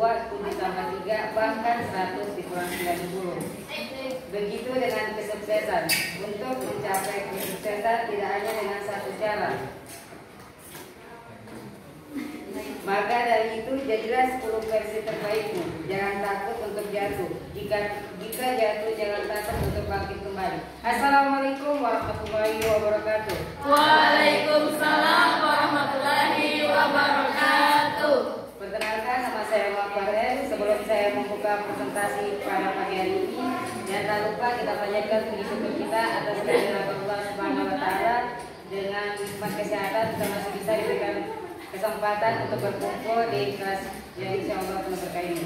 kedua 7/3, bahkan 100 dikurang 90. Begitu dengan kesuksesan. Untuk mencapai kesuksesan tidak hanya dengan satu cara. Maka dari itu jadilah 10 versi terbaikmu. Jangan takut untuk jatuh. Jika jatuh jangan takut untuk bangkit kembali. Assalamualaikum warahmatullahi wabarakatuh. Waalaikumsalam warahmatullahi wabarakatuh. Perkenalkan, nama saya Muhammad. Sebelum saya membuka presentasi pada pagi hari ini, jangan lupa kita panjatkan puji syukur kita atas kehadiran Allah Subhanahu wa taala dengan nikmat kesehatan kita masih bisa diberikan kesempatan untuk berkumpul di kelas yang insyaallah penuh berkah ini.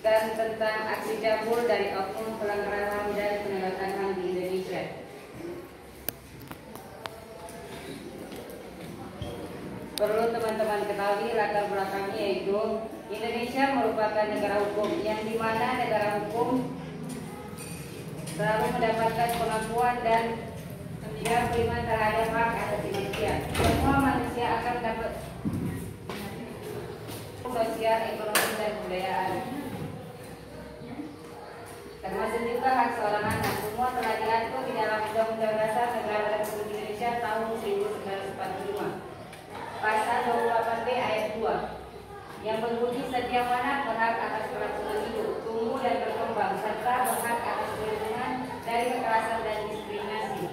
Dan tentang aksi cabul dari oknum pelanggaran HAM dan penegakan HAM di Indonesia. Perlu teman-teman ketahui latar belakangnya, yaitu Indonesia merupakan negara hukum yang dimana negara hukum selalu mendapatkan pengakuan dan penerimaan terhadap hak asasi manusia. Semua manusia akan dapat sosial, ekonomi, dan kebudayaan, termasuk juga hak seorang anak. Semua telah diatur di dalam Undang-Undang Dasar Negara Republik Indonesia tahun 1945, Pasal 28B ayat 2, yang berbunyi setiap anak berhak atas kelangsungan hidup, tumbuh dan berkembang, serta berhak atas perlindungan dari kekerasan dan diskriminasi.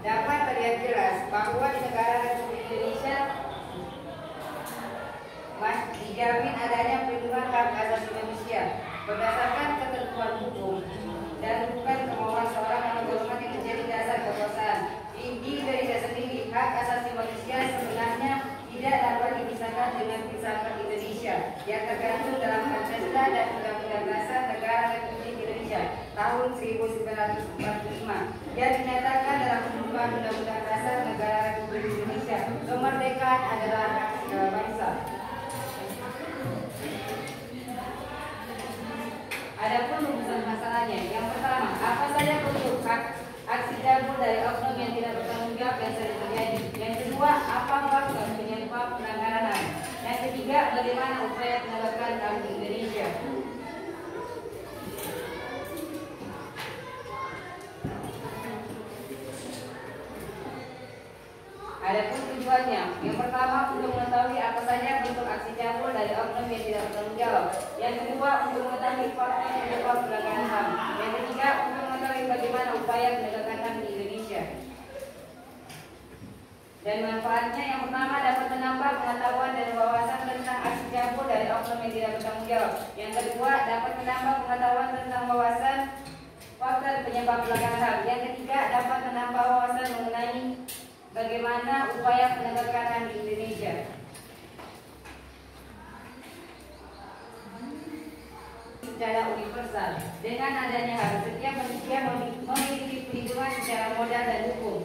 Dapat terlihat jelas bahwa di negara Republik Indonesia dijamin adanya perlindungan hak asasi manusia berdasarkan ketentuan hukum dan bukan kemauan seorang atau golongan yang menjadi dasar kekuasaan. Di Indonesia sendiri, hak asasi manusia sebenarnya tidak dapat dipisahkan dengan Piagam Indonesia yang tergantung dalam Pancasila dan Undang-Undang Dasar Negara Republik Indonesia tahun 1945 yang dinyatakan dalam pembukaan Undang-Undang Dasar Negara Republik Indonesia. Kemerdekaan adalah hak segala bangsa. Adapun rumusan masalahnya, yang pertama, apa saja bentuk aksi cabul dari oknum yang tidak bertanggung jawab yang sering terjadi? Yang kedua, apa faktor penyebab pelanggaran HAM? Yang ketiga, bagaimana upaya penegakan HAM di Indonesia? Adapun tujuannya, yang pertama untuk mengetahui apa saja bentuk aksi cabul dari oknum yang tidak bertanggung jawab. Yang kedua, untuk mengetahui faktor penyebab pelanggaran HAM. Yang ketiga, untuk mengetahui bagaimana upaya penegakan HAM di Indonesia. Dan manfaatnya, yang pertama dapat menambah pengetahuan dan wawasan tentang aksi cabul dari oknum yang tidak bertanggung jawab. Yang kedua, dapat menambah pengetahuan tentang wawasan faktor penyebab pelanggaran HAM. Yang ketiga, dapat menambah wawasan mengenai bagaimana upaya penegakan HAM di Indonesia. Secara universal, dengan adanya HAM, setiap manusia memiliki perlindungan secara modal dan hukum.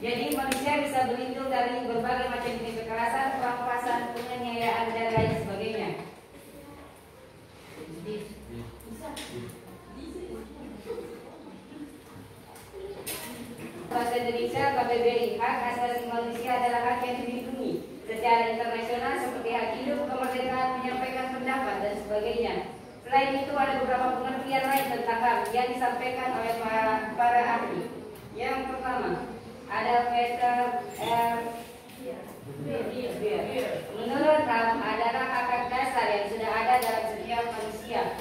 Jadi manusia bisa berlindung dari berbagai macam jenis kekerasan, perampasan, penganiayaan, dan lain sebagainya. Bahasa Indonesia KBBI, hak asasi manusia adalah hak yang dilindungi secara internasional seperti hak hidup, kemerdekaan, menyampaikan pendapat, dan sebagainya. Selain itu ada beberapa pengertian lain tentang HAM yang disampaikan oleh para ahli. Yang pertama, ada Peter R. Menurut HAM adalah hak dasar yang sudah ada dalam setiap manusia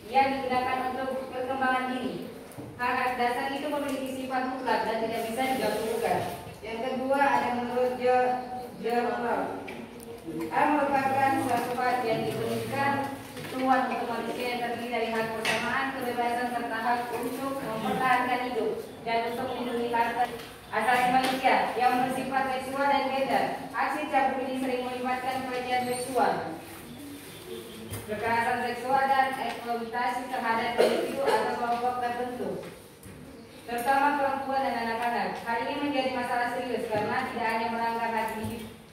yang digunakan untuk perkembangan diri. Hak dasar itu memiliki sifat mutlak dan tidak bisa digabungkan. Yang kedua ada menurut Jerome. HAM merupakan suatu hak yang diberikan Tuhan untuk manusia yang terdiri dari hak persamaan, kebebasan, serta hak untuk mempertahankan hidup dan untuk melindungi hak asasi manusia yang bersifat seksual dan gender. Aksi cabul ini sering melibatkan pelecehan seksual, kekerasan seksual, dan eksploitasi terhadap individu atau kelompok tertentu, terutama perempuan dan anak-anak. Hal ini menjadi masalah serius karena tidak hanya melanggar hak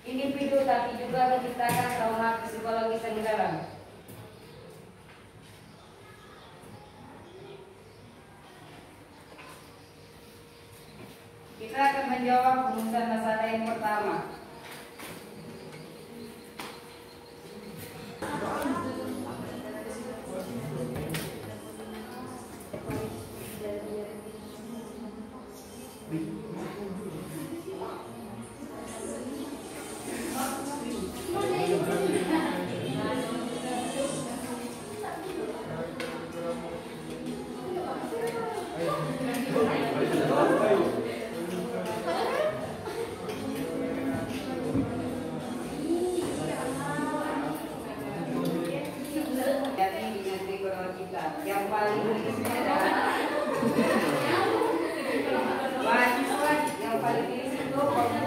individu, tapi juga menciptakan trauma psikologis yang mendalam. Kita akan menjawab rumusan masalah yang pertama. Yang paling rilisnya adalah mahasiswa yang paling rilis itu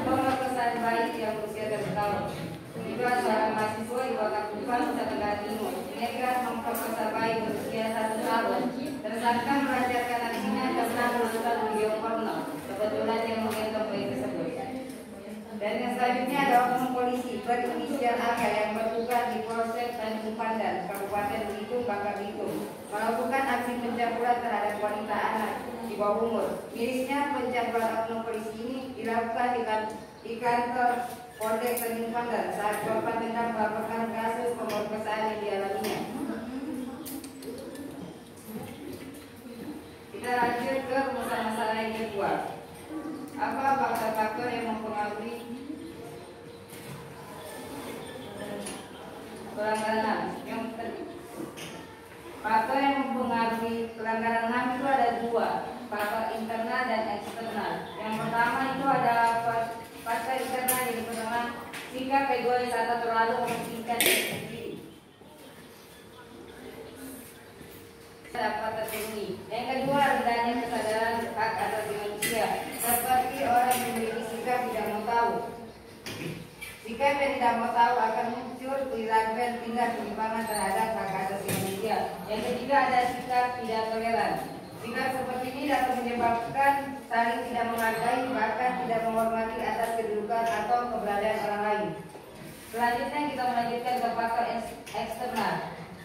Komputer Pesan Baik yang berusia 1 tahun. Itu adalah mahasiswa di Kota Kupang, Nusa Tenggara Timur. Mereka memperkosa bayi berusia 1 tahun. Tersangka melancarkan aksinya karena melakukan video porno. Kebetulan yang menggendong bayi tersebut. Dan yang selanjutnya ada oknum polisi berinisial AK yang bertugas di Polsek Tanjung Pandan, Kabupaten Belitung, Bangka Belitung, melakukan aksi pencabulan terhadap wanita anak di bawah umur. Mirisnya pencabulan oknum polisi ini dilakukan di kantor Polsek Tanjung Pandan saat korban hendak melaporkan kasus pemerkosaan yang dialaminya. Kita lanjut ke masalah yang kedua. Apa faktor-faktor yang mempengaruhi pelanggaran HAM? Faktor yang mempengaruhi pelanggaran HAM itu ada 2, faktor internal dan eksternal. Yang pertama itu adalah faktor internal, jadi pertama sikap egois atau terlalu mementingkan diri sendiri dapat terpenuhi. Yang kedua, rendahnya kesadaran hak asasi manusia, seperti orang yang memiliki sikap tidak mau tahu. Sikap yang tidak mau tahu akan muncul perilaku dan tindak penyimpangan terhadap hak asasi manusia. Yang ketiga ada sikap tidak toleran. Sikap seperti ini dapat menyebabkan saling tidak menghargai, bahkan tidak menghormati atas kedudukan atau keberadaan orang lain. Selanjutnya kita melanjutkan ke faktor eksternal,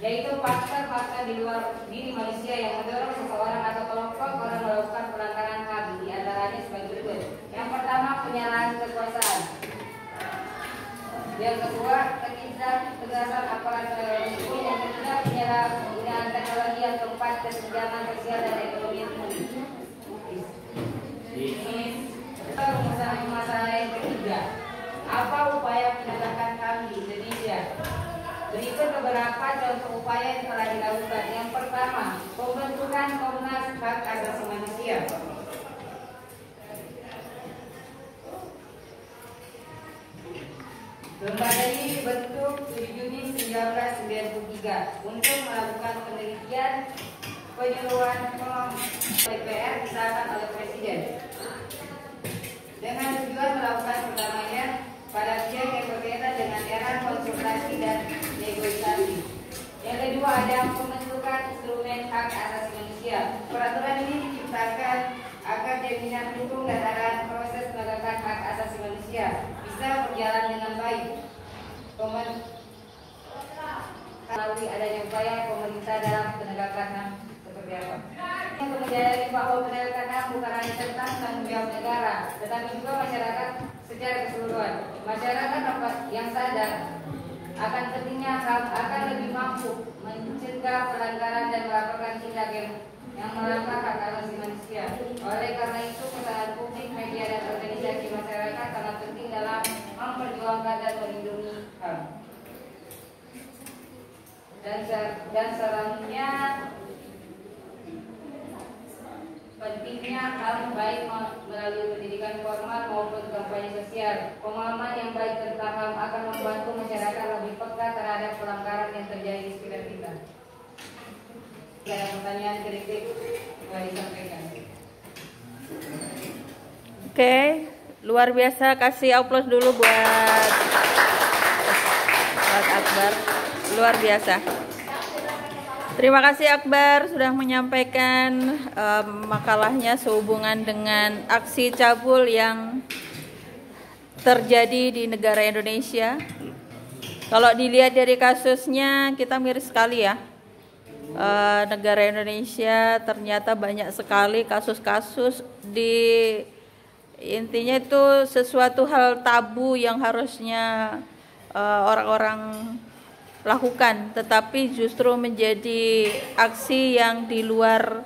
yaitu faktor-faktor di luar diri manusia yang mendorong seseorang atau kelompok orang melakukan pelanggaran HAM, di antaranya sebagai berikut. Yang pertama, penyalahan kekuasaan. Yang kedua, ketidaktegasan aparat penegak hukum. Yang ketiga, penyalahgunaan teknologi. Yang keempat, kesenjangan sosial dan ekonomi yang tinggi. Masalah yang ketiga, apa upaya penegakan HAM di Indonesia? Berikut beberapa contoh upaya yang telah dilakukan. Yang pertama, pembentukan Komnas Hak Asasi Manusia. Lembaga ini dibentuk 7 Juni 1993 untuk melakukan penelitian penyuluhan DPR disahkan oleh Presiden dengan tujuan melakukan perdamaian pada pihak yang berkaitan dengan era konsultasi dan negosiasi. Yang kedua, ada pembentukan instrumen hak asasi manusia. Peraturan ini diciptakan agar jaminan hukum dan arahan proses penegakan hak asasi manusia bisa berjalan dengan baik. Melalui adanya upaya pemerintah dalam penegakan HAM seperti apa? Yang menyadari bahwa penegakan HAM bukan hanya tentang tanggung jawab negara, tetapi juga masyarakat secara keseluruhan. Masyarakat yang sadar akan pentingnya HAM akan lebih mampu mencegah pelanggaran dan melakukan tindak yang melanggar hak asasi manusia. Oleh karena itu, pesan publik, media, dan organisasi masyarakat sangat penting dalam memperjuangkan dan melindungi HAM. Dan selanjutnya, pentingnya HAM baik melalui pendidikan formal maupun kampanye sosial. Pemahaman yang baik tentang HAM akan membantu masyarakat lebih peka terhadap pelanggaran yang terjadi di sekitar kita. Jika ada pertanyaan, kritik, boleh disampaikan. Oke, luar biasa. Kasih aplaus dulu buat Akbar. Luar biasa. Terima kasih Akbar sudah menyampaikan makalahnya sehubungan dengan aksi cabul yang terjadi di negara Indonesia. Kalau dilihat dari kasusnya, kita miris sekali ya. Negara Indonesia ternyata banyak sekali kasus-kasus intinya itu sesuatu hal tabu yang harusnya orang-orang lakukan, tetapi justru menjadi aksi yang di luar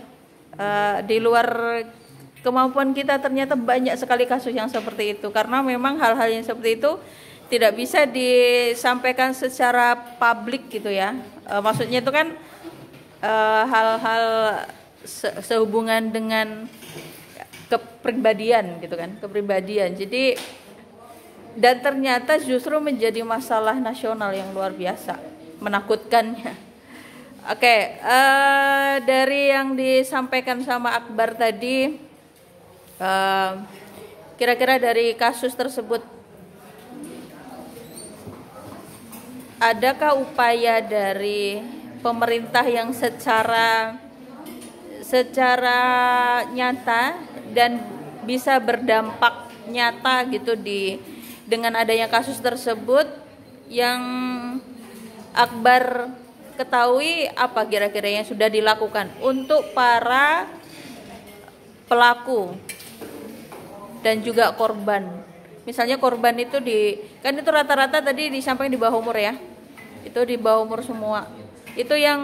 kemampuan kita. Ternyata banyak sekali kasus yang seperti itu, karena memang hal-hal yang seperti itu tidak bisa disampaikan secara publik gitu ya. Maksudnya itu kan hal-hal sehubungan dengan kepribadian gitu kan, kepribadian. Jadi dan ternyata justru menjadi masalah nasional yang luar biasa menakutkannya. Oke, dari yang disampaikan sama Akbar tadi, kira-kira dari kasus tersebut adakah upaya dari pemerintah yang secara nyata dan bisa berdampak nyata gitu dengan adanya kasus tersebut yang Akbar ketahui, apa kira-kira yang sudah dilakukan untuk para pelaku dan juga korban? Misalnya korban itu kan itu rata-rata tadi disampaikan di bawah umur ya, itu di bawah umur semua. Itu yang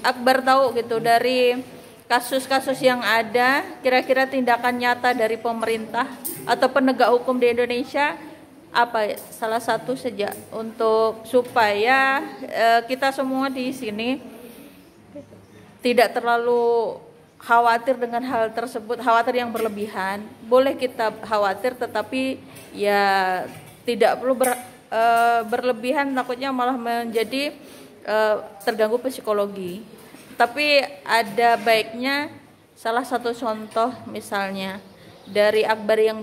Akbar tahu gitu dari kasus-kasus yang ada, kira-kira tindakan nyata dari pemerintah atau penegak hukum di Indonesia apa salah satu saja untuk supaya kita semua di sini tidak terlalu khawatir dengan hal tersebut, khawatir yang berlebihan. Boleh kita khawatir, tetapi ya tidak perlu berlebihan, takutnya malah menjadi terganggu psikologi. Tapi ada baiknya salah satu contoh misalnya dari Akbar yang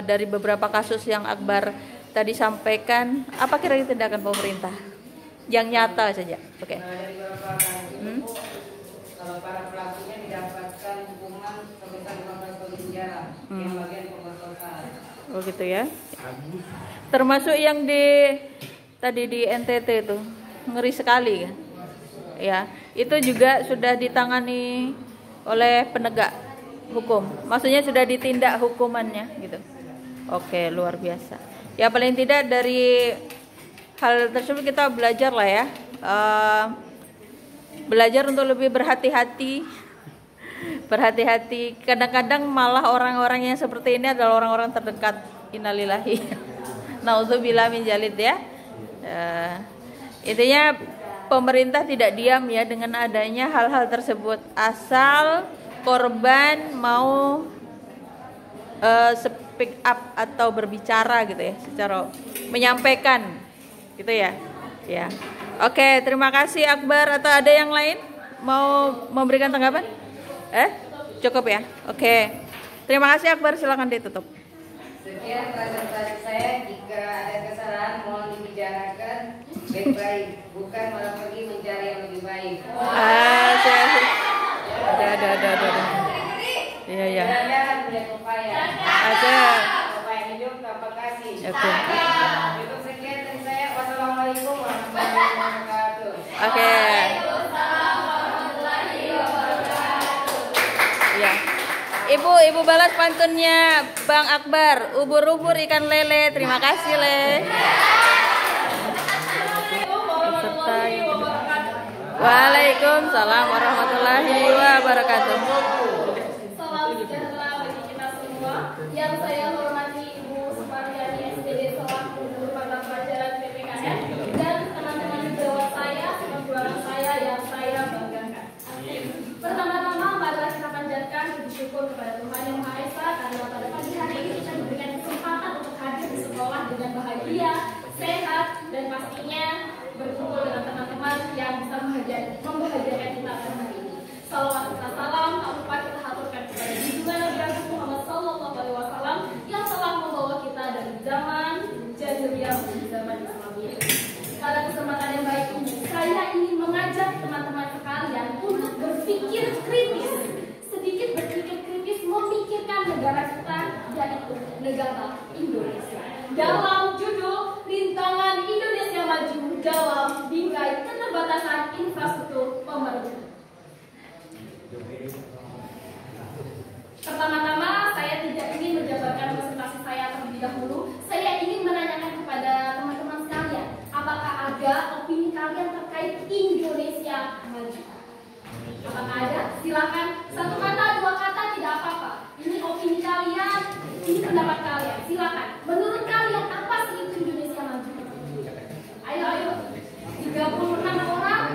dari beberapa kasus yang Akbar tadi sampaikan, apa kira-kira tindakan pemerintah yang nyata saja? Oke. Dari beberapa kasus itu, kalau para pelakunya didapatkan hukuman sebesar 15 tahun penjara, yang bagian pemerkosaan. Oh gitu ya. Termasuk yang tadi di NTT itu, ngeri sekali kan? Ya, itu juga sudah ditangani oleh penegak hukum. Maksudnya sudah ditindak hukumannya gitu. Oke, luar biasa. Ya paling tidak dari hal tersebut kita belajar lah ya. Belajar untuk lebih berhati-hati. Berhati-hati. Kadang-kadang malah orang-orang yang seperti ini adalah orang-orang terdekat. Innalillahi. Nauzubillah min dzalik ya. Intinya pemerintah tidak diam ya dengan adanya hal-hal tersebut, asal korban mau speak up atau berbicara gitu ya, secara menyampaikan gitu ya. Ya. Oke, terima kasih Akbar. Atau ada yang lain mau memberikan tanggapan? Cukup ya. Oke. Terima kasih Akbar, silakan ditutup. Sekian presentasi saya. Jika ada kesalahan mohon dibicarakan baik-baik, bukan malah pergi mencari yang lebih baik. Ada. Iya. Jangan punya upaya. Ada. Upaya hidup tanpa kasih. Oke. Cukup sekian dari saya. Wassalamualaikum warahmatullahi wabarakatuh. Oke. Ya. Ibu balas pantunnya Bang Akbar. Ubur-ubur ikan lele. Terima kasih, Le. Waalaikumsalam warahmatullahi wabarakatuh. Salam sejahtera bagi kita semua. Yang saya hormati Ibu Supardiani SPD selaku guru mata pelajaran PPKN dan teman-teman sejawat saya, perjuangan saya yang saya banggakan. Pertama-tama marilah kita panjatkan puji syukur kepada Tuhan Yang Maha Esa karena pada pagi hari ini kita diberikan kesempatan untuk hadir di sekolah dengan bahagia, sehat, dan pastinya berkumpul dengan teman-teman yang bisa membahagiakan kita pada hari ini. Salawat serta salam tak lupa kita haturkan kepada junjungan Nabi Agung Muhammad SAW yang telah membawa kita dari zaman jahiliyah menuju zaman Islam ini. Pada kesempatan yang baik ini, saya ingin mengajak teman-teman sekalian untuk berpikir kritis, sedikit berpikir kritis, memikirkan negara kita, yaitu negara Indonesia. Dalam judul Rintangan Indonesia Maju dalam Bingkai Keterbatasan Infrastruktur Pemerintah. Pertama-tama saya tidak ingin menjabarkan presentasi Silakan satu kata, dua kata tidak apa-apa. Ini opini kalian, ini pendapat kalian. Silakan. Menurut kalian apa sih itu Indonesia maju? Ayo. 36 orang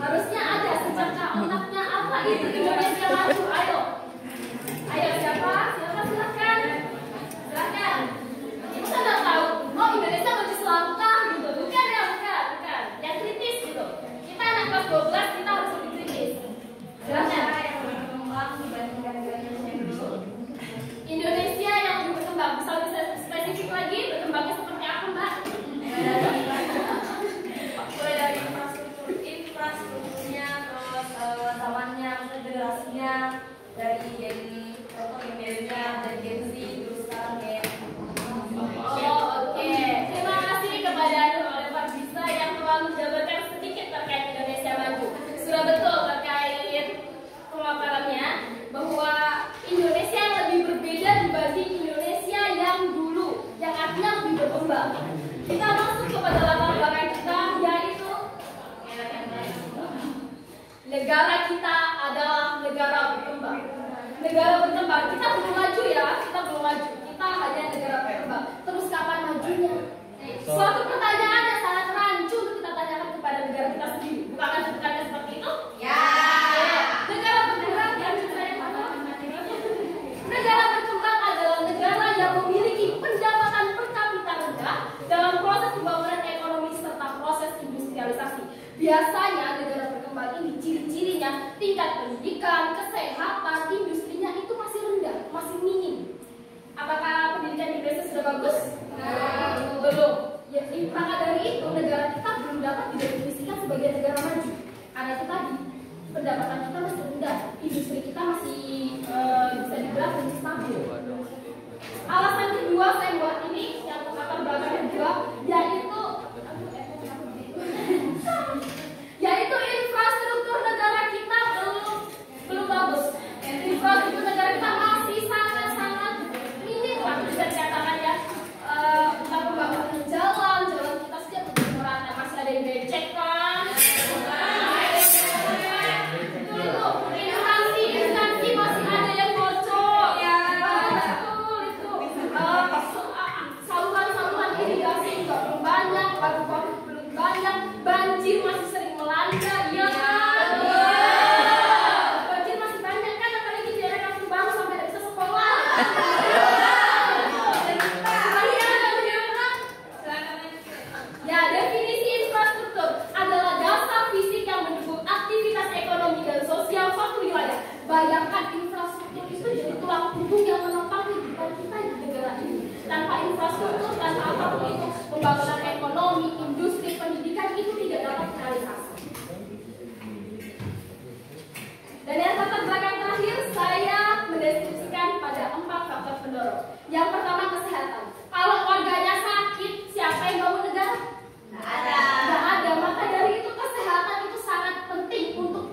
harusnya ada secerca otaknya apa itu Indonesia maju. Ayo siapa silakan. Kita nggak tahu. Oh, Indonesia maju selangkah gitu. Bukan. Yang kritis gitu. Kita anak kelas 12 kita harus lebih kritis. Silakan. Indonesia yang lebih berkembang. Bisa spesifik lagi berkembangnya seperti apa, Mbak? Mulai dari infrastrukturnya, terus zamannya, generasinya, dari Gen dari Gen Z, terus sekarang Gen. Oke. Terima kasih kepada oleh Pak Bisa yang telah menjabarkan sedikit terkait Indonesia maju. Sudah betul terkait pemaparannya bahwa Indonesia yang lebih berbeda dibanding Indonesia yang dulu, yang artinya lebih berkembang. Kita masuk kepada latar belakang kita, yaitu negara kita adalah negara berkembang. Negara berkembang, kita belum maju ya, kita hanya negara berkembang. Terus kapan majunya? Suatu pertanyaan yang sangat rancu untuk kita tanyakan kepada negara kita sendiri. Bukannya seperti itu? Ya. Negara berkembang yang saya negara berkembang adalah negara yang memiliki pendapatan per kapita rendah dalam proses pembangunan ekonomi serta proses industrialisasi. Biasanya negara berkembang ini ciri-cirinya tingkat pendidikan, kesehatan, industrinya itu masih rendah, masih minim. Apakah pendidikan Indonesia sudah bagus? Belum. Ya, maka dari itu negara kita belum dapat didefinisikan sebagai negara maju. Karena itu tadi pendapatan kita masih rendah, industri kita masih bisa dibilang masih stabil. Alasan kedua saya buat ini yang latar belakang kedua yaitu infrastruktur negara kita belum bagus. Infrastruktur negara kita masih sangat minim, bisa dikatakan ya. Kita pembangunan jalan kita saja belum merata, masih ada yang becek kan. Instansi masih ada yang bocor. Ya, betul itu. Saluran irigasi juga belum banyak, waduk-waduk belum banyak, banjir masih sering melanda, iya kan? Banjir masih banyak kan, apalagi di daerah Kampung Baru sampai tidak bisa sekolah. Ya, definisi infrastruktur adalah dasar fisik yang mendukung aktivitas ekonomi dan sosial suatu wilayah. Bayangkan infrastruktur itu jadi tulang punggung yang menopang kehidupan kita di negara ini. Tanpa infrastruktur, tanpa apapun itu, pembangunan ekonomi, industri, pendidikan itu tidak dapat terrealisasi. Dan yang latar belakang terakhir, saya mendeskripsikan pada 4 faktor pendorong. Yang pertama, kesehatan. Kalau warganya sakit, siapa yang bangun negara? Nggak ada. Maka dari itu kesehatan itu sangat penting untuk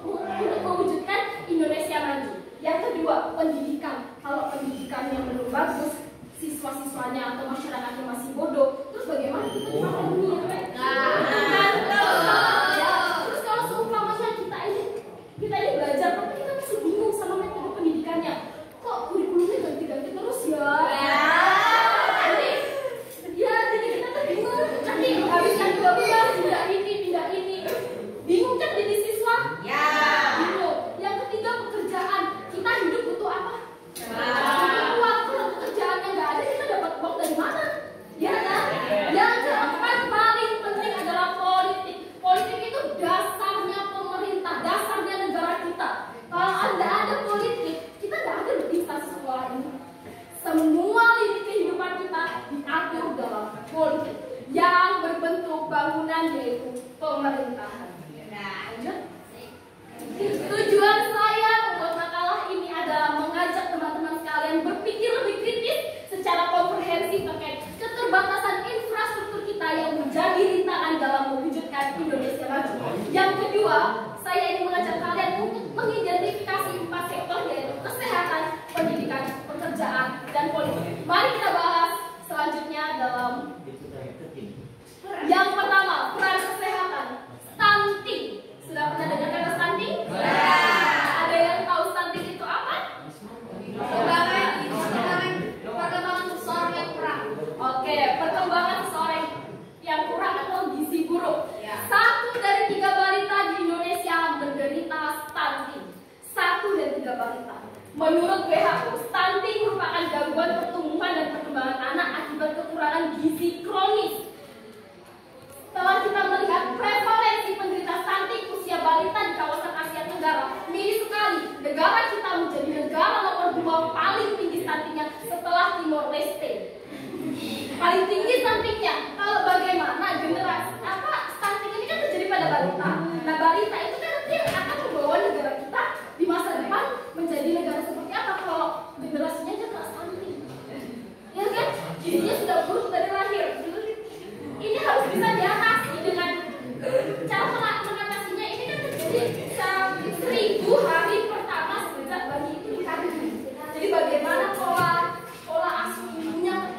mewujudkan Indonesia maju. Yang kedua, pendidikan. Kalau pendidikannya belum bagus, siswa-siswanya atau masyarakatnya masih bodoh, terus bagaimana kita di mata dunia? Terus kalau seumpamanya kita ini belajar, tapi kita masih bingung sama metode pendidikannya. Kok kurikulumnya ganti-ganti terus ya? Jadi kita tuh bingung. Nanti habiskan 12 pindah ini. Bingung kan jadi siswa? Ya. Bingung. Yang ketiga, pekerjaan. Kita hidup butuh apa? Menurut WHO, stunting merupakan gangguan pertumbuhan dan perkembangan anak akibat kekurangan gizi kronis. Setelah kita melihat prevalensi penderita stunting usia balita di kawasan Asia Tenggara, miris sekali. Negara kita menjadi negara nomor 2 paling tinggi stuntingnya setelah Timor Leste. Paling tinggi stuntingnya. Kalau bagaimana generasi stunting ini kan terjadi pada balita. Nah, balita itu kan nanti akan membawa negara kita di masa depan menjadi negara seperti apa kalau generasinya kena stunting? Ya kan? Gizinya sudah buruk dari lahir. Ini harus bisa diatasi dengan cara mengatasinya. Ini kan terjadi 1000 hari pertama sejak bayi itu dikandung. Jadi bagaimana pola asuh ibunya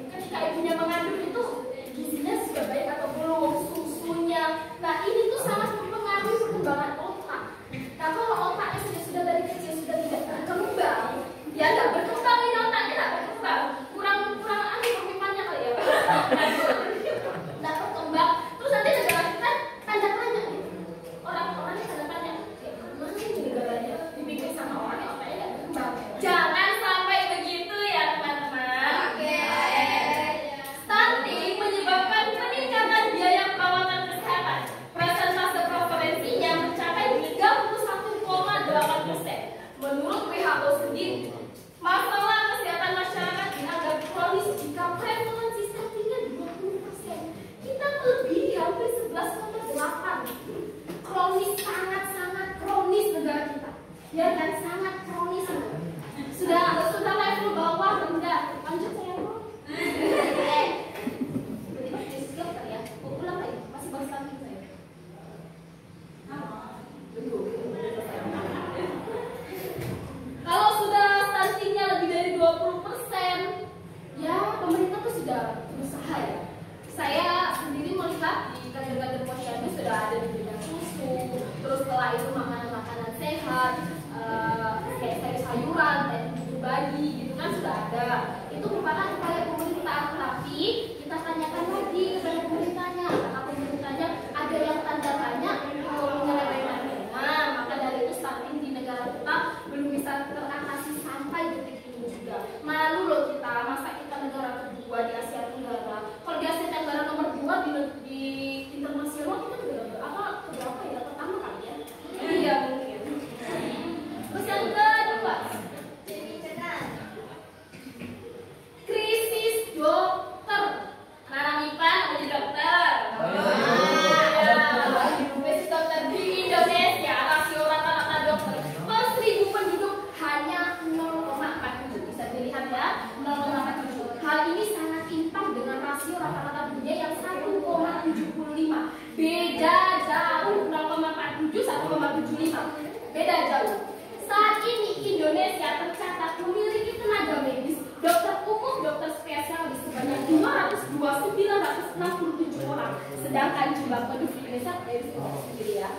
ketika ibunya mengandung itu gizinya sudah baik atau belum, susunya. Nah, ini tuh sangat mempengaruhi perkembangan otak. Nah, kalau otaknya sudah dari kecil sudah tidak berkembang, ya nggak berkembang, ini otaknya nggak berkembang, kurang perkembangannya kali ya. Nggak berkembang, terus nanti negara kita tanda tanya gitu. Orang-orangnya tanda tanya, gimana ini negaranya dibikin sama orang yang otaknya nggak berkembang. Jangan sampai begitu ya teman-teman. Stunting menyebabkan peningkatan biaya perawatan kesehatan. Persentase prevalensinya mencapai 31,8%. Menurut WHO sendiri, masalah kesehatan masyarakat dianggap kronis jika prevalensi stuntingnya 20%. Kita melebihi hampir 11,8. Kronis, sangat-sangat kronis negara kita. Ya kan, sangat kronis. Sudah level bawah rendah. Lanjut saya mau. Berarti masih siap kali ya? Ulang lagi, masih bahas stunting saya. Kalau sudah stuntingnya lebih dari 20%, ya pemerintah tuh sudah berusaha ya. Saya sendiri melihat di kader-kader posyandu sudah ada di bidang susu, terus setelah itu makanan-makanan sehat, kayak sayur-sayuran, dan susu bayi gitu kan sudah ada. Itu merupakan upaya pemerintah, tapi kita tanyakan lagi kepada pemerintahnya, apakah pemerintahnya ada yang tanda tanya kalau menyelewengkan. Nah, maka dari itu stunting di negara kita belum bisa teratasi sampai detik ini juga. Malu loh kita, masa kita negara kedua di Asia Tenggara. Kalau di Asia Tenggara nomor 2 di internasional kita negara berapa ya? Pertama kali ya? Iya mungkin. Terus yang kedua, krisis dokter. Anak MIPA mau jadi dokter. Krisis dokter di Indonesia, rasio rata-rata dokter per 1000 penduduk hanya 0,47. Bisa dilihat ya, 0,47. Hal ini sangat timpang dengan rasio rata-rata dunia yang 1,75. Beda jauh, 0,47 1,75. Beda jauh. Saat ini Indonesia tercatat memiliki tenaga medis, dokter umum, dokter spesialis sebanyak 202.967 orang. Sedangkan jumlah penduduk Indonesia dari sendiri ya.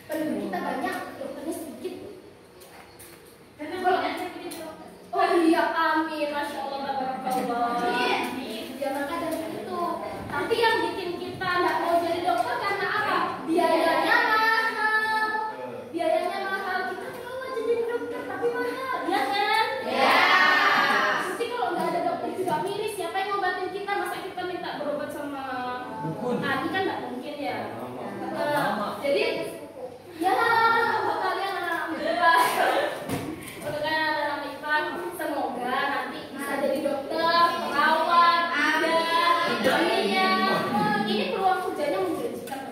Penduduk kita banyak, dokternya sedikit. Oh iya, amin, masya Allah, tabarakallah. Ya maka dari itu. Tapi yang bikin kita nggak mau jadi dokter karena apa? Biayanya mahal. Biayanya mahal. Kita mau jadi dokter tapi mahal, ya kan? Ya. Nanti kalau nggak ada dokter juga miris. Siapa yang ngobatin kita? Masa kita minta berobat sama Adi kan nggak mungkin ya. Jadi ya untuk kalian anak-anak muda, untuk kalian anak-anak MIPA, semoga nanti bisa jadi dokter, perawat, iya. Ini peluang kerjanya menjanjikan.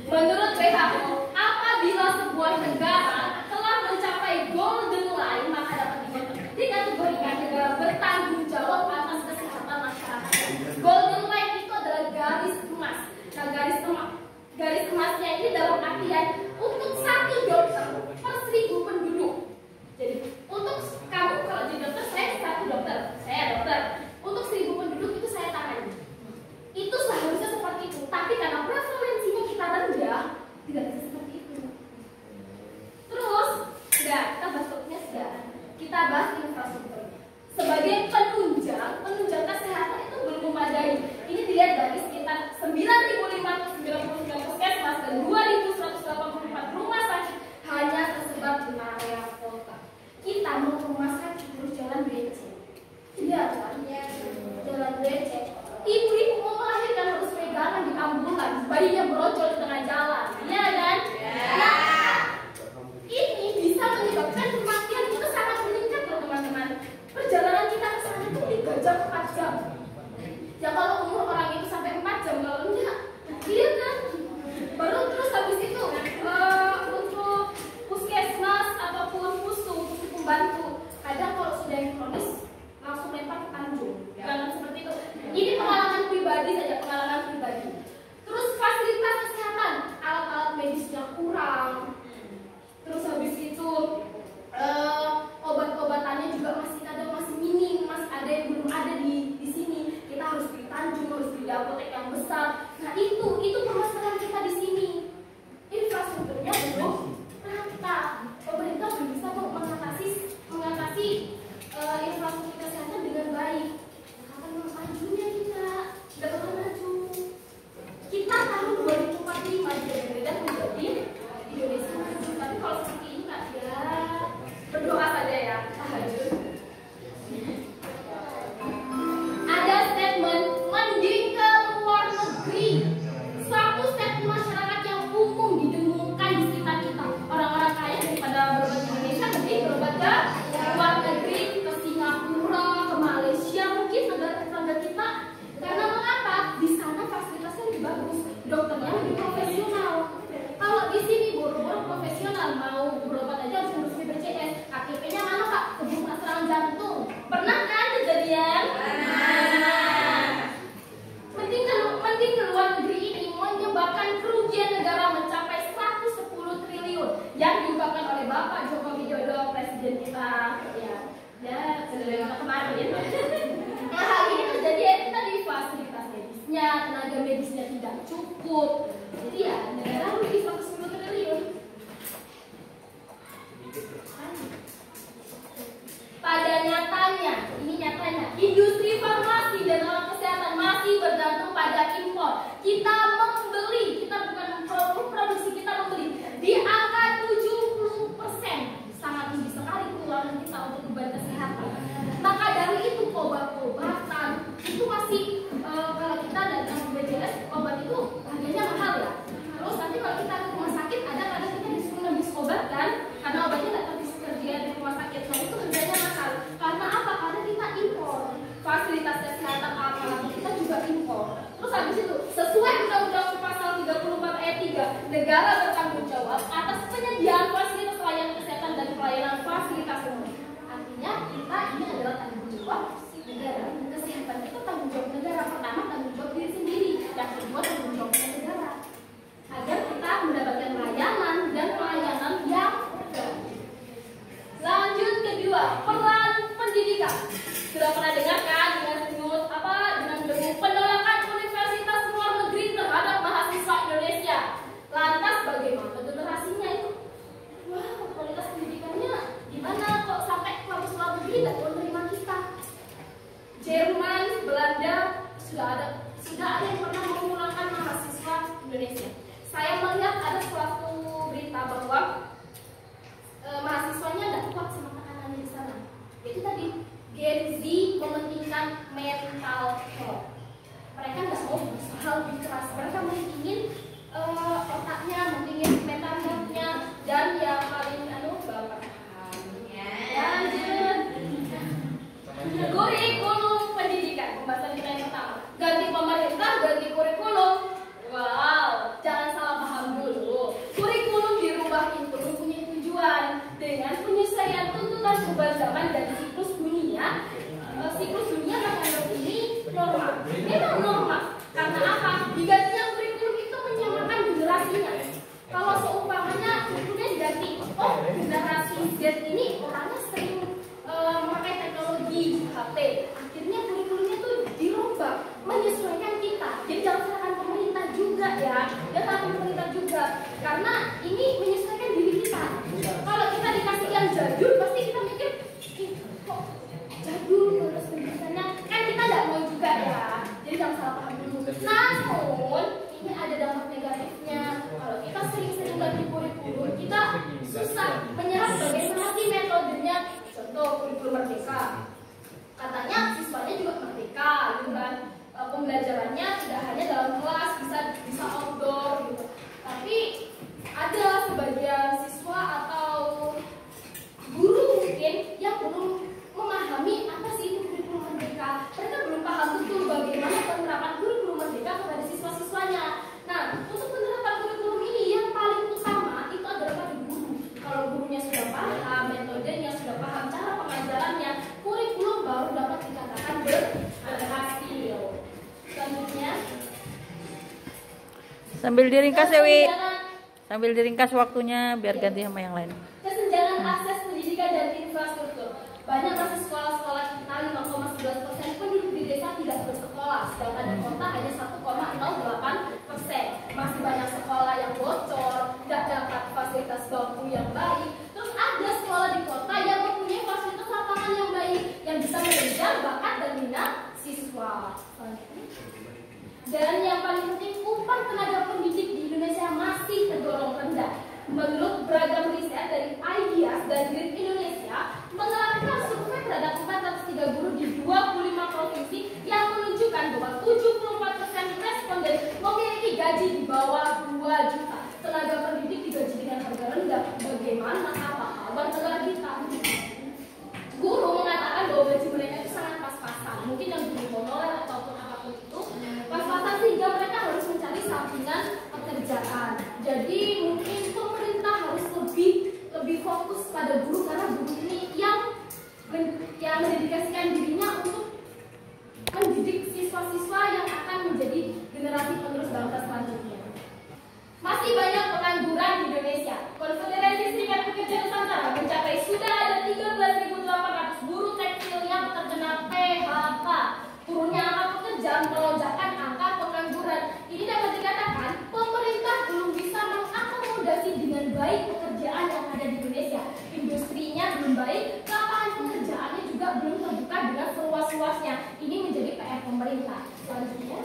Menurut WHO, apabila sebuah negara telah mencapai golden line, maka dapat dikategorikan negara bertanggung jawab atas kesehatan masyarakat. Golden line itu adalah garis emas. Nah, garis emasnya ini dalam artian untuk satu dokter per 1000 penduduk. Jadi untuk kamu kalau jadi dokter, saya satu dokter, saya dokter. Untuk 1000 penduduk itu saya tangani. Itu seharusnya seperti itu. Tapi karena prevalensinya kita rendah, tidak bisa seperti itu. Terus, sudah kita bahas topiknya sudah. Kita bahas infrastruktur. Sebagai penunjang kesehatan itu belum memadai. Ini dilihat dari sekitar 9.599 puskesmas dan 2.186 cukup. Jadi ya negara rugi 110 triliun. Pada nyatanya, ini nyatanya, industri farmasi dan alat kesehatan masih bergantung pada impor. Kita membeli, kita bukan memproduksi, kita membeli di angka 70%. Sangat tinggi sekali pengeluaran kita untuk beban kesehatan. Maka dari itu obat-obatan itu masih kalau kita datang ke BPJS, obat itu harganya mahal ya. Terus nanti kalau kita ke rumah sakit ada kadang kita disuruh nembus obat kan, karena obatnya tidak tersedia di rumah sakit. Nah itu harganya mahal. Karena apa? Karena kita impor. Fasilitas kesehatan apa kita juga impor. Terus habis itu sesuai Undang-Undang Pasal 34 ayat 3, negara bertanggung jawab atas penyediaan fasilitas layanan kesehatan dan pelayanan fasilitas umum. Artinya kita ini adalah tanggung jawab negara. Kesehatan itu tanggung jawab negara. Pertama tanggung jawab diri sendiri, yang kedua tanggung jawab negara. Agar kita mendapatkan layanan dan pelayanan yang baik. Lanjut kedua, peran pendidikan. Sudah pernah dengar kan dengan penolakan universitas luar negeri terhadap mahasiswa Indonesia. Lantas bagaimana generasinya itu? Wah, kualitas pendidikannya gimana kok sampai kampus luar negeri tidak menerima kita? Jerman, Belanda sudah ada yang pernah memulangkan mahasiswa Indonesia. Saya melihat ada suatu berita bahwa mahasiswanya tidak kuat sama tekanannya di sana. Itu tadi Gen Z mementingkan mental health. Mereka nggak mau berusaha lebih keras. Mereka ingin otaknya, mentingin mental health-nya, dan yang paling bapak. Lanjut. Kurikulum pendidikan, pembahasan kita yang pertama. Ganti pemerintah, ganti kurikulum. Wow, jangan salah paham dulu. Kurikulum dirubah itu mempunyai tujuan dengan penyesuaian tuntutan perubahan zaman dan siklus dunia. Siklus dunia menganggap ini normal. Memang normal. Karena apa? Digantinya kurikulum itu menyamakan generasinya. Kalau seumpamanya kurikulumnya diganti, oh generasi Z ini orangnya sering memakai teknologi HP. Akhirnya kurikulumnya tuh dirubah, menyesuaikan kita. Jadi jangan salahkan pemerintah juga ya. Jangan salahkan pemerintah juga. Karena ini menyesuaikan diri kita. Kalau kita dikasih yang jadul, pasti kita mikir, kok jadul terus pendidikannya. Kan kita nggak mau juga ya. Jadi jangan salah paham dulu. Namun ini ada dampak negatifnya. Kalau kita sering-sering ganti kurikulum, kita susah menyerap bagaimana sih metodenya. Contoh kurikulum merdeka. Katanya siswanya juga merdeka, gitu kan. Pembelajarannya tidak hanya dalam kelas, bisa outdoor gitu. Tapi ada sebagian siswa atau guru mungkin yang belum memahami apa sih itu kurikulum merdeka. Mereka belum paham betul bagaimana penerapan kurikulum merdeka kepada siswa-siswanya. Nah, untuk penerapan kurikulum ini yang paling utama itu adalah pada guru. Kalau gurunya sudah paham metodenya, sudah paham cara pengajarannya, kurikulum baru dapat dikatakan berhasil. Selanjutnya, Sambil diringkas ya, Wi. Sambil diringkas waktunya biar ganti sama yang lain. Kesenjangan akses pendidikan dan infrastruktur. Banyak masih sekolah-sekolah kita 5,11% penduduk di desa tidak bersekolah, sedangkan di kota hanya 1,08%. Masih banyak sekolah yang bocor, tidak dapat fasilitas bangku yang baik. Terus ada sekolah di kota yang mempunyai fasilitas lapangan yang baik, yang bisa mengejar bakat dan minat siswa. Dan yang paling penting, upah tenaga pendidik di Indonesia masih tergolong rendah. Menurut beragam riset dari IDIAS dan Grid Indonesia, melakukan survei terhadap 403 guru di 25 provinsi yang menunjukkan bahwa 74% responden memiliki gaji di bawah 2 juta. Tenaga pendidik digaji dengan harga rendah. Bagaimana apa kabar negara kita? Guru mengatakan bahwa gaji mereka itu sangat pas-pasan. Mungkin yang guru honorer ataupun apapun itu pas-pasan sehingga mereka harus mencari sampingan pekerjaan. Jadi mungkin pemerintah harus lebih fokus pada guru, karena guru ini yang mendedikasikan dirinya untuk mendidik siswa-siswa yang akan menjadi generasi penerus bangsa selanjutnya. Masih banyak pengangguran di Indonesia. Konfederasi Serikat Pekerja Nusantara mencapai sudah ada 13.800 buruh tekstil yang terkena PHK. Turunnya angka pekerjaan melonjakkan angka pengangguran. Ini dapat dikatakan baik pekerjaan yang ada di Indonesia. Industrinya belum baik, lapangan pekerjaannya juga belum terbuka dengan seluas-luasnya. Ini menjadi PR pemerintah. Selanjutnya,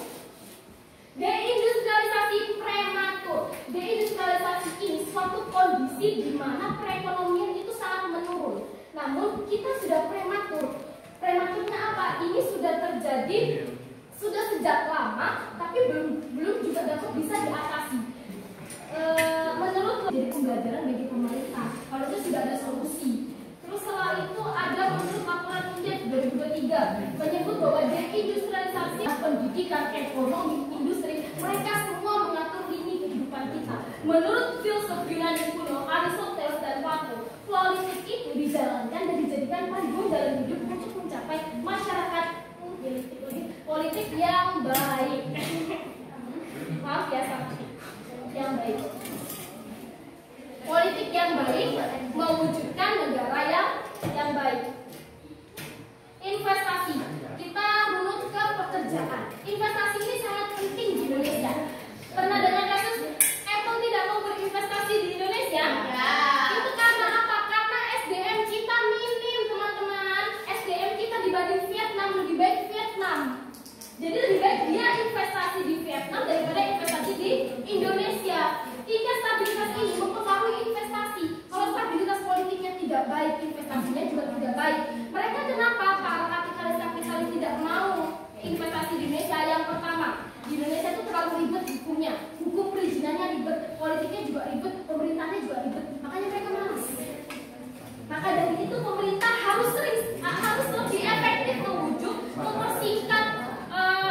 deindustrialisasi prematur. Deindustrialisasi ini suatu kondisi di mana perekonomian itu sangat menurun. Namun kita sudah prematur. Prematurnya apa? Ini sudah terjadi sudah sejak lama, tapi belum juga dapat bisa diatasi. Menurut jadi pembelajaran bagi pemerintah, harusnya sudah ada solusi. Terus setelah itu ada menurut laporan UNDEP 2023 menyebut bahwa deindustrialisasi pendidikan, ekonomi, industri, mereka semua mengatur lini kehidupan kita. Menurut filsuf Yunani kuno Aristoteles dan Plato, politik itu dijalankan dan dijadikan panduan dalam hidup untuk mencapai masyarakat politik yang baik. Maaf ya, yang baik. Politik yang baik mewujudkan negara yang baik. Investasi, kita runut ke pekerjaan. Investasi ini sangat penting di Indonesia. Pernah dengar kasus Apple tidak mau berinvestasi di Indonesia? Ya. Itu karena apa? Karena SDM kita minim, teman-teman. SDM kita dibanding Vietnam lebih baik Vietnam. Jadi lebih baik dia investasi di Vietnam daripada investasi di Indonesia. Hingga stabilitas ini mempengaruhi investasi. Kalau stabilitas politiknya tidak baik, investasinya juga tidak baik. Mereka kenapa para kapitalis tidak mau investasi di Indonesia? Yang pertama, di Indonesia itu terlalu ribet hukumnya. Hukum perizinannya ribet, politiknya juga ribet, pemerintahnya juga ribet. Makanya mereka malas. Maka dari itu pemerintah harus lebih efektif mewujud, mempersingkat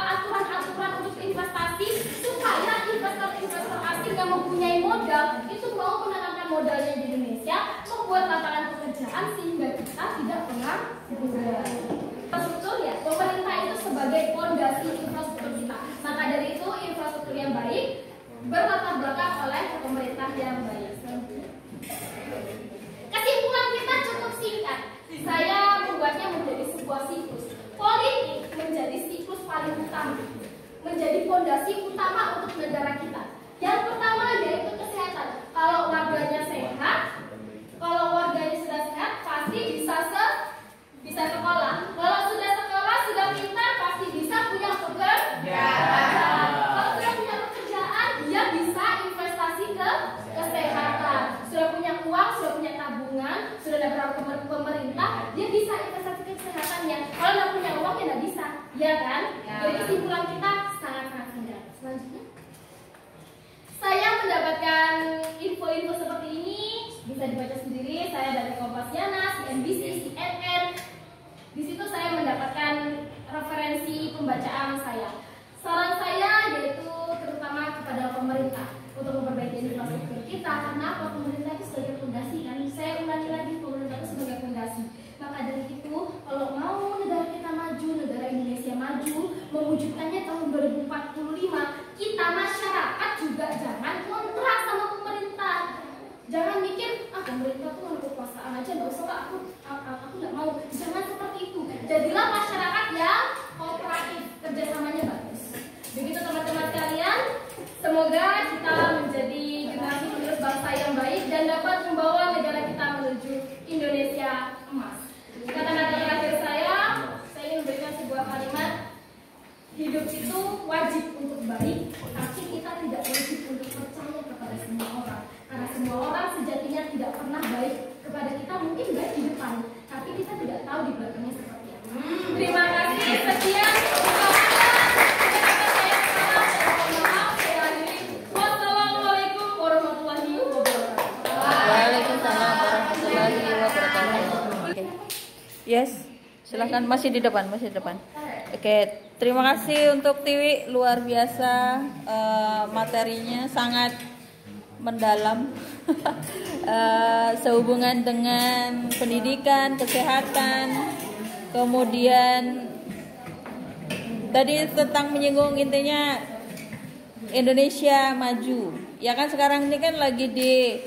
aturan-aturan untuk investasi supaya investor-investor asing yang mempunyai modal itu mau menanamkan modalnya di Indonesia, membuat lapangan pekerjaan sehingga kita tidak pernah berubah. Infrastruktur ya, pemerintah itu sebagai fondasi infrastruktur kita. Maka dari itu infrastruktur yang baik berlatar belakang oleh pemerintah yang baik. Kesimpulan kita cukup singkat. Saya membuatnya menjadi sebuah siklus. Politik menjadi siklus paling utama, menjadi fondasi utama untuk negara kita. Yang pertama yaitu kesehatan. Kalau warganya sehat, kalau warganya sudah sehat, pasti bisa sekolah. Kalau sudah sekolah, sudah pintar, pasti bisa punya pekerjaan. Kalau sudah punya pekerjaan, dia bisa investasi ke kesehatan. Sudah punya uang, sudah punya tabungan, sudah ada program pemerintah, dia bisa investasi ke kesehatannya. Kalau nggak punya uang ya nggak bisa, ya kan? Jadi kesimpulan kita sangat-sangat singkat. Selanjutnya, saya mendapatkan info-info seperti ini, bisa dibaca sendiri. Saya dari Kompasiana, CNBC, CNN. Di situ saya mendapatkan referensi pembacaan saya. Saran saya yaitu terutama kepada pemerintah untuk memperbaiki infrastruktur kita. Karena apa? Pemerintah itu sebagai fondasi kan. Saya ulangi lagi, pemerintah itu sebagai fondasi. Maka dari itu, kalau mau negara kita maju, negara Indonesia maju, mewujudkannya tahun 2045, kita masyarakat juga jangan kontrak sama pemerintah. Jangan mikir, pemerintah tuh mau kekuasaan aja, nggak usah lah, aku nggak mau. Jangan seperti itu. Jadilah masyarakat yang kooperatif, kerjasamanya bagus. Begitu teman-teman sekalian, semoga kita menjadi generasi penerus bangsa yang baik dan dapat membawa negara kita menuju Indonesia emas. Kata-kata terakhir saya ingin memberikan sebuah kalimat. Hidup itu wajib untuk baik, tapi kita tidak wajib untuk percaya kepada semua orang. Karena semua orang sejatinya tidak pernah baik kepada kita, mungkin baik di depan, tapi kita tidak tahu di belakangnya seperti apa. Terima kasih, sekian. Wassalamualaikum warahmatullahi wabarakatuh. Waalaikumsalam warahmatullahi wabarakatuh. Oke. Yes, silahkan, masih di depan. Oke, terima kasih untuk Tiwi, luar biasa, materinya sangat mendalam. Sehubungan dengan pendidikan, kesehatan, kemudian tadi tentang menyinggung intinya Indonesia maju. Ya kan sekarang ini kan lagi di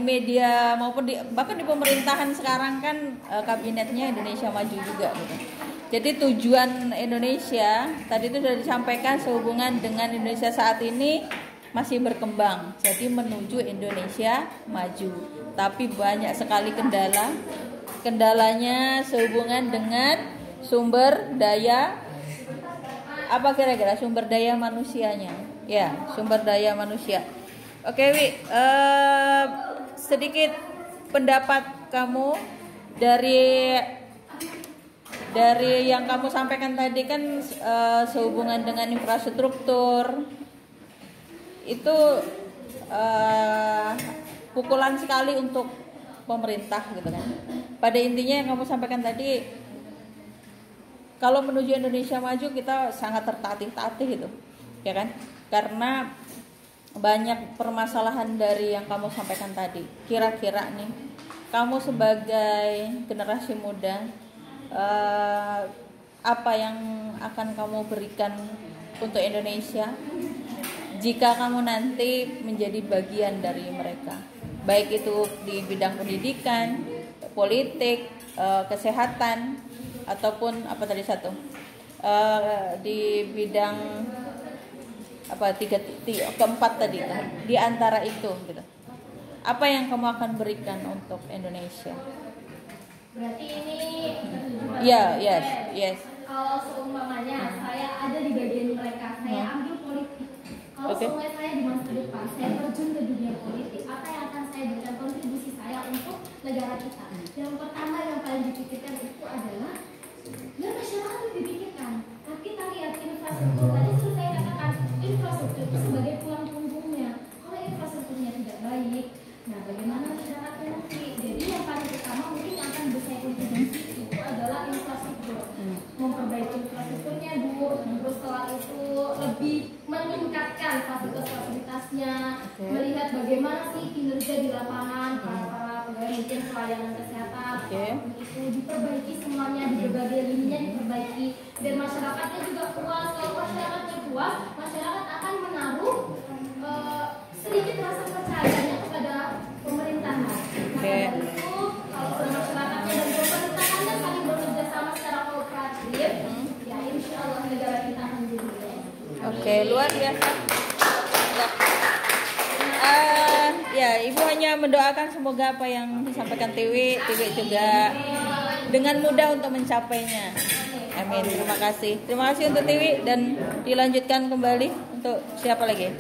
media maupun bahkan di pemerintahan sekarang kan kabinetnya Indonesia Maju juga gitu. Jadi tujuan Indonesia tadi itu sudah disampaikan sehubungan dengan Indonesia saat ini masih berkembang. Jadi menuju Indonesia maju. Tapi banyak sekali kendala. Kendalanya sehubungan dengan sumber daya, apa kira-kira sumber daya manusianya? Ya, sumber daya manusia. Oke, Wi, sedikit pendapat kamu dari yang kamu sampaikan tadi kan sehubungan dengan infrastruktur itu pukulan sekali untuk pemerintah gitu kan. Pada intinya yang kamu sampaikan tadi, kalau menuju Indonesia maju kita sangat tertatih-tatih gitu, ya kan? Karena banyak permasalahan dari yang kamu sampaikan tadi. Kira-kira nih, kamu sebagai generasi muda, apa yang akan kamu berikan untuk Indonesia jika kamu nanti menjadi bagian dari mereka, baik itu di bidang pendidikan, politik, kesehatan, ataupun apa tadi satu, di bidang apa keempat tadi, di antara itu gitu. Apa yang kamu akan berikan untuk Indonesia? Berarti ini Ya, yes. Kalau seumpamanya saya ada di bagian mereka, saya ambil politik. Kalau seumpamanya saya di masa depan, saya terjun ke dunia politik, apa yang akan saya berikan kontribusi saya untuk negara kita? Yang pertama yang paling dipikirkan itu adalah ya masyarakat itu dipikirkan. Tapi kita lihat infrastruktur. Tadi sudah saya katakan infrastruktur itu sebagai tulang punggungnya. Kalau infrastrukturnya tidak baik, nah bagaimana masyarakatnya nanti? Jadi yang paling pertama mungkin yang akan saya kontribusi itu adalah infrastruktur. Memperbaiki infrastrukturnya dulu, terus setelah itu lebih meningkatkan fasilitas-fasilitasnya, melihat bagaimana sih kinerja di lapangan para pegawai mungkin pelayanan kesehatan, itu diperbaiki semuanya di berbagai lininya diperbaiki, dan masyarakatnya juga puas. Kalau masyarakatnya puas, masyarakat akan menaruh sedikit rasa percayanya kepada pemerintahan. Maka itu kalau masyarakatnya dan pemerintahannya saling bekerja sama secara kooperatif, ya insya Allah negara kita akan jadi baik. Oke, luar biasa. Ya, Ibu hanya mendoakan semoga apa yang disampaikan Tiwi juga dengan mudah untuk mencapainya. Amin. Terima kasih untuk Tiwi, dan dilanjutkan kembali untuk siapa lagi?